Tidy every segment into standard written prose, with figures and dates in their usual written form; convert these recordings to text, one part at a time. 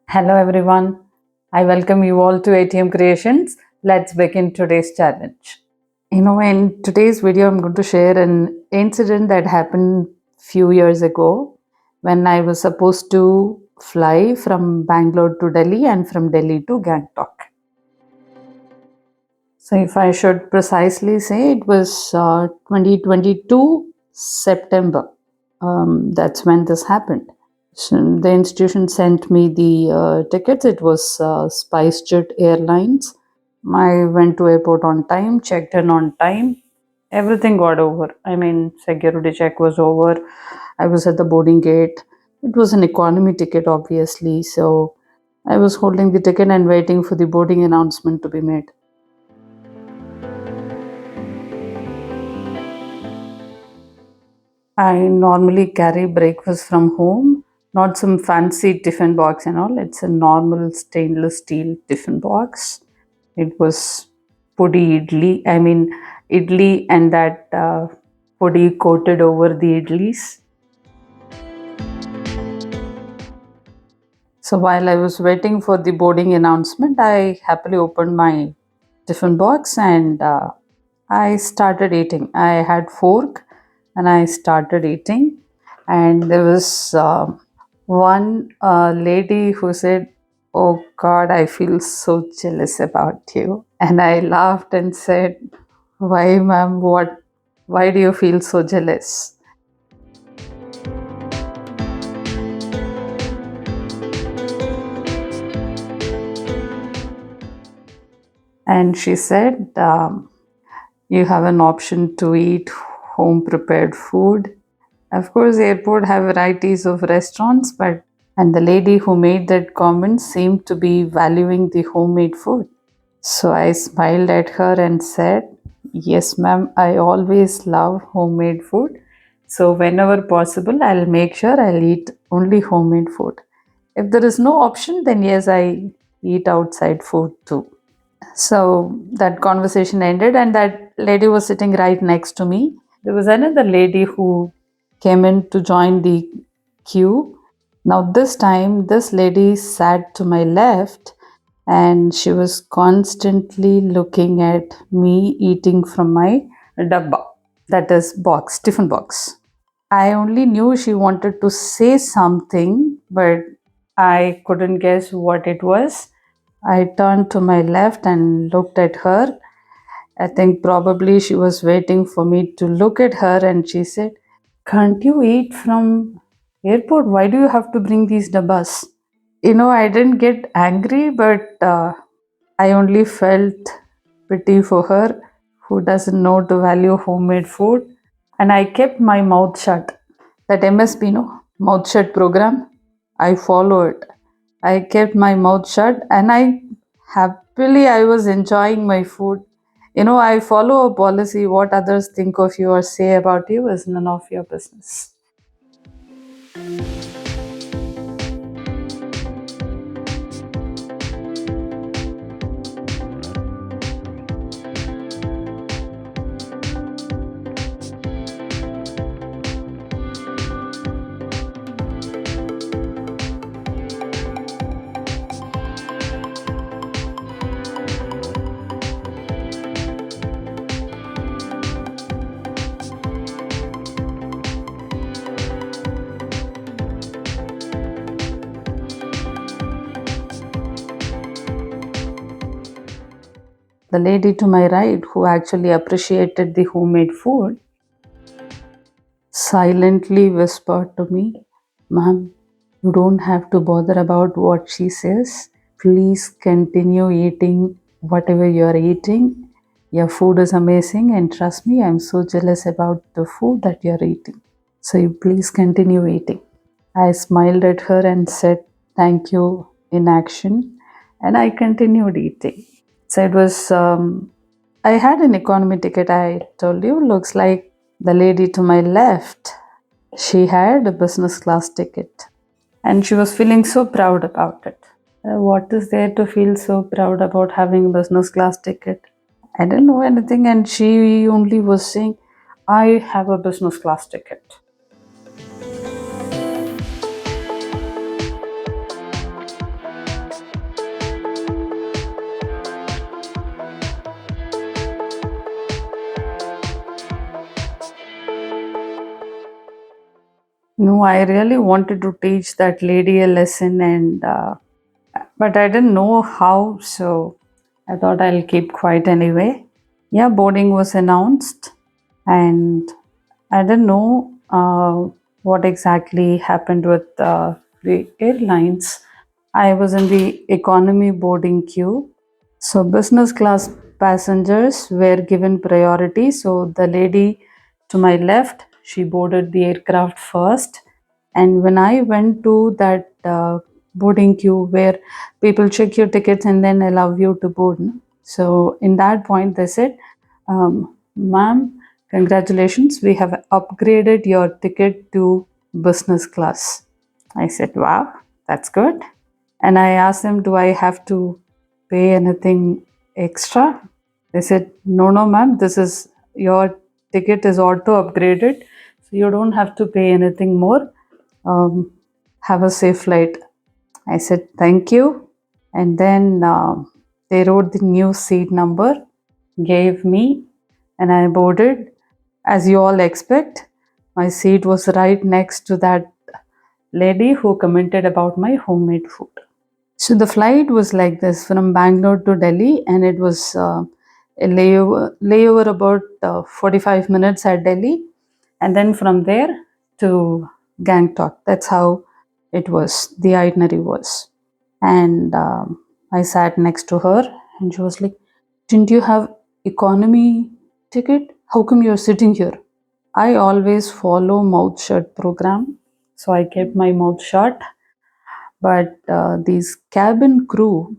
Hello everyone. I welcome you all to ATM Creations. Let's begin today's challenge. In today's video, I'm going to share an incident that happened few years ago when I was supposed to fly from Bangalore to Delhi and from Delhi to Gangtok. So if I should precisely say, it was 2022 September. That's when this happened. So the institution sent me the tickets. It was SpiceJet Airlines. I went to airport on time, checked in on time. Everything got over. I mean, security check was over. I was at the boarding gate. It was an economy ticket, obviously. So I was holding the ticket and waiting for the boarding announcement to be made. I normally carry breakfast from home, not some fancy tiffin box and all. It's a normal stainless steel tiffin box. It was pudi idli. I mean, idli and that pudi coated over the idlis. So while I was waiting for the boarding announcement, I happily opened my tiffin box and I started eating. I had fork and I started eating, and there was one lady who said, "Oh God, I feel so jealous about you." And I laughed and said, "Why, ma'am? What? Why do you feel so jealous?" And she said, "You have an option to eat home prepared food. Of course, airport have varieties of restaurants, but..." And the lady who made that comment seemed to be valuing the homemade food. So I smiled at her and said, "Yes, ma'am, I always love homemade food. So whenever possible, I'll make sure I'll eat only homemade food. If there is no option, then yes, I eat outside food too." So that conversation ended, and that lady was sitting right next to me. There was another lady who came in to join the queue. Now, this time, this lady sat to my left and she was constantly looking at me eating from my dabba, that is, box, tiffin box. I only knew she wanted to say something, but I couldn't guess what it was. I turned to my left and looked at her. I think probably she was waiting for me to look at her, and she said, "Can't you eat from airport? Why do you have to bring these dabbas?" I didn't get angry, but I only felt pity for her who doesn't know to value homemade food. And I kept my mouth shut. That MSP, mouth shut program, I follow it. I kept my mouth shut and I was enjoying my food. I follow a policy. What others think of you or say about you is none of your business. The lady to my right, who actually appreciated the homemade food, silently whispered to me, "Ma'am, you don't have to bother about what she says. Please continue eating whatever you're eating. Your food is amazing, and trust me, I'm so jealous about the food that you're eating. So you please continue eating." I smiled at her and said, "Thank you," in action, and I continued eating. So it was, I had an economy ticket, I told you. Looks like the lady to my left, she had a business class ticket and she was feeling so proud about it. What is there to feel so proud about having a business class ticket? I didn't know anything, and she only was saying, "I have a business class ticket." No, I really wanted to teach that lady a lesson, and but I didn't know how, so I thought I'll keep quiet anyway. Yeah, boarding was announced, and I didn't know what exactly happened with the airlines. I was in the economy boarding queue. So, business class passengers were given priority. So, the lady to my left, she boarded the aircraft first. And when I went to that boarding queue where people check your tickets and then allow you to board, no? So, in that point, they said, Ma'am, congratulations, we have upgraded your ticket to business class. I said, wow, that's good. And I asked them, do I have to pay anything extra? They said, no, no, ma'am, this is your ticket is auto upgraded. So you don't have to pay anything more. Um, have a safe flight. I said, thank you. And then they wrote the new seat number, gave me, and I boarded. As you all expect, my seat was right next to that lady who commented about my homemade food. So the flight was like this from Bangalore to Delhi, and it was a layover about 45 minutes at Delhi, and then from there to Gangtok. That's how it was, the itinerary was. And I sat next to her, and she was like, didn't you have economy ticket? How come you're sitting here? I always follow mouth shut program, so I kept my mouth shut. But these cabin crew,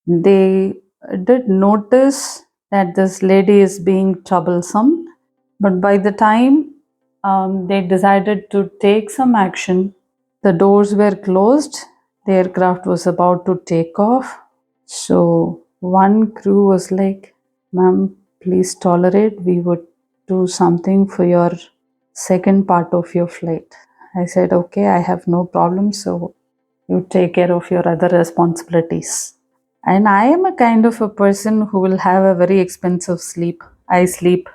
they did notice that this lady is being troublesome. But by the time they decided to take some action, the doors were closed. The aircraft was about to take off. So one crew was like, Ma'am, please tolerate. We would do something for your second part of your flight. I said, okay, I have no problem. So you take care of your other responsibilities. And I am a kind of a person who will have a very expensive sleep. I sleep.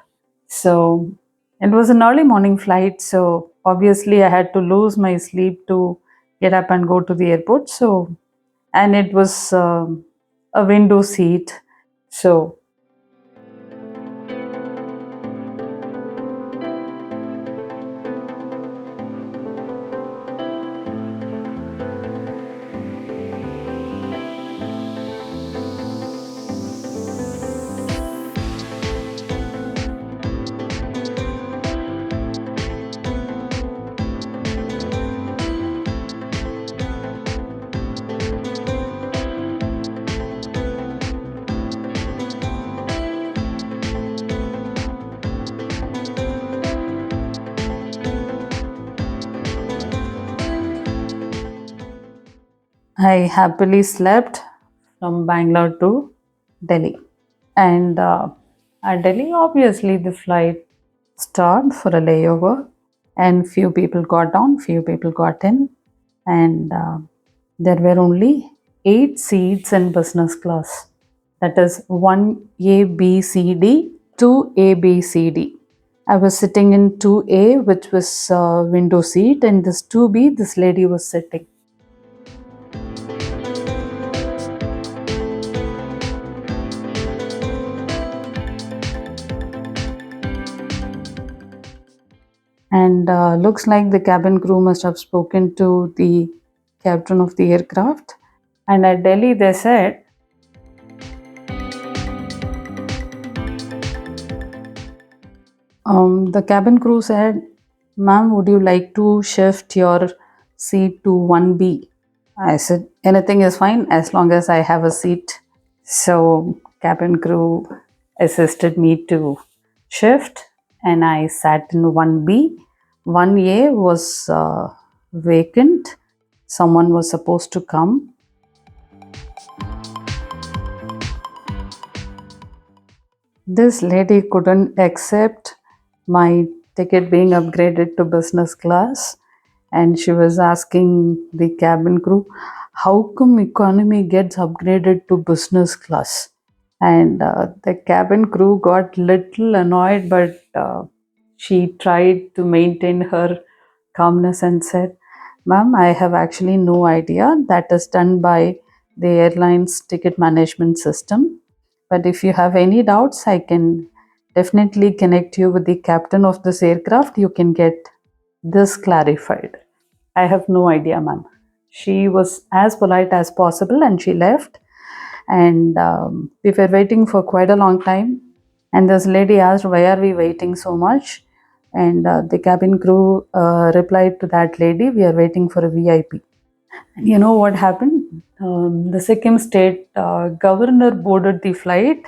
So it was an early morning flight. So obviously, I had to lose my sleep to get up and go to the airport. So, and it was a window seat. So I happily slept from Bangalore to Delhi. And at Delhi, obviously, the flight stopped for a layover, and few people got down, few people got in, and there were only 8 seats in business class. That is 1A, B, C, D, 2A, B, C, D. I was sitting in 2A, which was window seat, and this 2B, this lady was sitting. And looks like the cabin crew must have spoken to the captain of the aircraft. And at Delhi, they said, the cabin crew said, Ma'am, would you like to shift your seat to 1B? I said, anything is fine as long as I have a seat. So, cabin crew assisted me to shift, and I sat in 1B. 1A was vacant. Someone was supposed to come. This lady couldn't accept my ticket being upgraded to business class, and she was asking the cabin crew, how come economy gets upgraded to business class? And the cabin crew got little annoyed, but she tried to maintain her calmness and said, Ma'am, I have actually no idea. That is done by the airline's ticket management system. But if you have any doubts, I can definitely connect you with the captain of this aircraft. You can get this clarified. I have no idea, ma'am. She was as polite as possible and she left. And we were waiting for quite a long time. And this lady asked, Why are we waiting so much? And the cabin crew replied to that lady, We are waiting for a VIP. And you know what happened? The Sikkim state governor boarded the flight,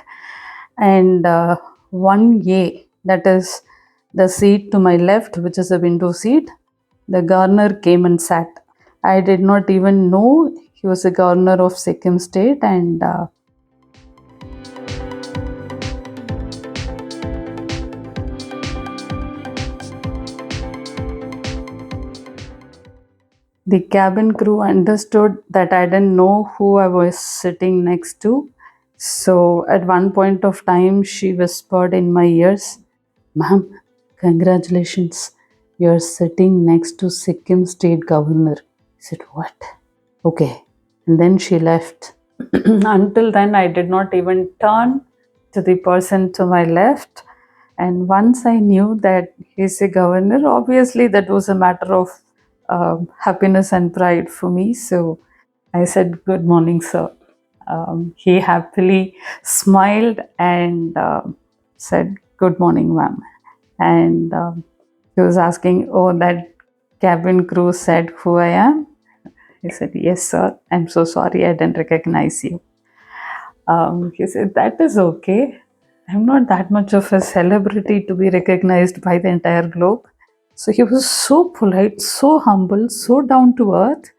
and 1A, that is the seat to my left, which is a window seat, the governor came and sat. I did not even know he was a governor of Sikkim state, and the cabin crew understood that I didn't know who I was sitting next to. So at one point of time, she whispered in my ears, Ma'am, congratulations. You're sitting next to Sikkim state governor. I said, What? Okay. And then she left. Until then, I did not even turn to the person to my left. And once I knew that he's a governor, obviously that was a matter of happiness and pride for me. So I said, Good morning, sir. He happily smiled and said, Good morning, ma'am. And he was asking, Oh, that cabin crew said who I am? He said, Yes, sir. I'm so sorry I didn't recognize you. He said, That is okay. I'm not that much of a celebrity to be recognized by the entire globe. So he was so polite, so humble, so down to earth.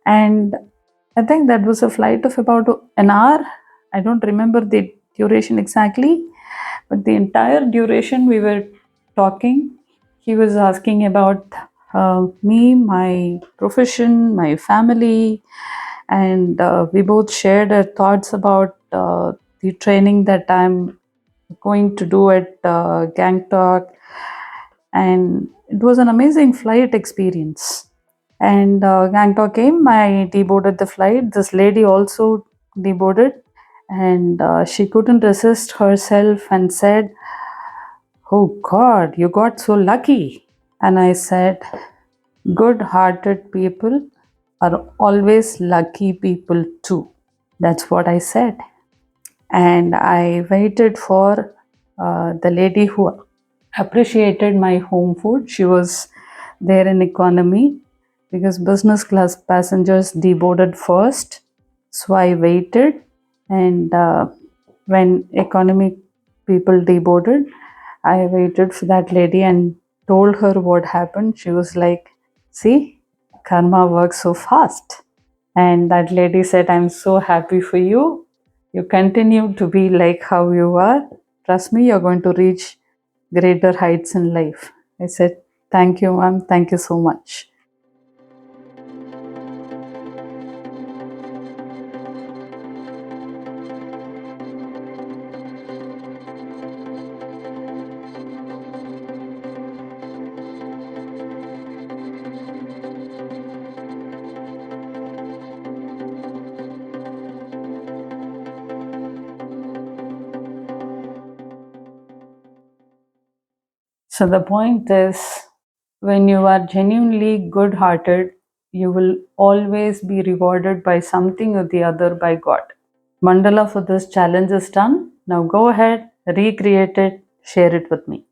And I think that was a flight of about an hour. I don't remember the duration exactly, but the entire duration we were talking. He was asking about me, my profession, my family, and we both shared our thoughts about the training that I'm going to do at Gangtok, and it was an amazing flight experience. And Gangtok came, I deboarded the flight. This lady also deboarded, and she couldn't resist herself and said, Oh God, you got so lucky. And I said, Good hearted people are always lucky people too. That's what I said. And I waited for the lady who appreciated my home food. She was there in economy because business class passengers deboarded first. So I waited, and when economy people deboarded, I waited for that lady and told her what happened. She was like, See, karma works so fast. And that lady said, I'm so happy for you. You continue to be like how you are. Trust me, you're going to reach greater heights in life. I said, Thank you, ma'am. Thank you so much. So the point is, when you are genuinely good hearted, you will always be rewarded by something or the other by God. Mandala for this challenge is done. Now go ahead, recreate it, share it with me.